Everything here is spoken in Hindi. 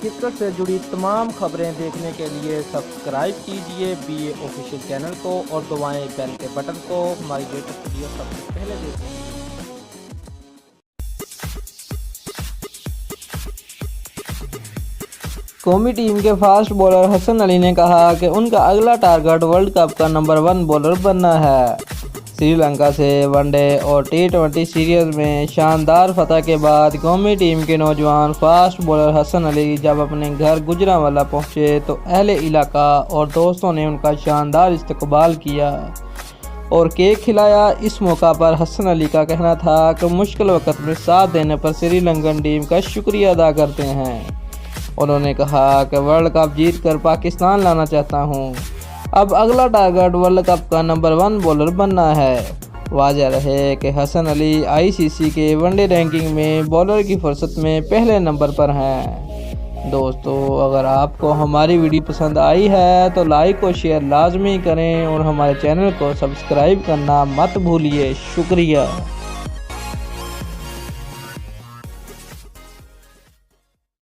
क्रिकेट से जुड़ी तमाम खबरें देखने के लिए सब्सक्राइब कीजिए BA ऑफिशियल चैनल को और दबाएं बेल के बटन को हमारी लेटेस्ट वीडियो सबसे पहले देखें। कौमी टीम के फास्ट बॉलर हसन अली ने कहा कि उनका अगला टारगेट वर्ल्ड कप का नंबर 1 बॉलर बनना है। श्रीलंका से वनडे और T20 सीरीज में शानदार फतह के बाद कौमी टीम के नौजवान फास्ट बॉलर हसन अली जब अपने घर गुजरांवाला पहुंचे तो अहले इलाका और दोस्तों ने उनका शानदार इस्तकबाल किया और केक खिलाया। इस मौका पर हसन अली का कहना था कि मुश्किल वक्त में साथ देने पर श्रीलंकन टीम का शुक्रिया अदा करते हैं। उन्होंने कहा कि वर्ल्ड कप जीतकर पाकिस्तान लाना चाहता हूं। अब अगला टारगेट वर्ल्ड कप का नंबर 1 बॉलर बनना है। वाज़ेह रहे कि हसन अली ICC के वनडे रैंकिंग में बॉलर की फुर्सत में पहले नंबर पर हैं। दोस्तों, अगर आपको हमारी वीडियो पसंद आई है तो लाइक और शेयर लाजमी करें और हमारे चैनल को सब्सक्राइब करना मत भूलिए। शुक्रिया।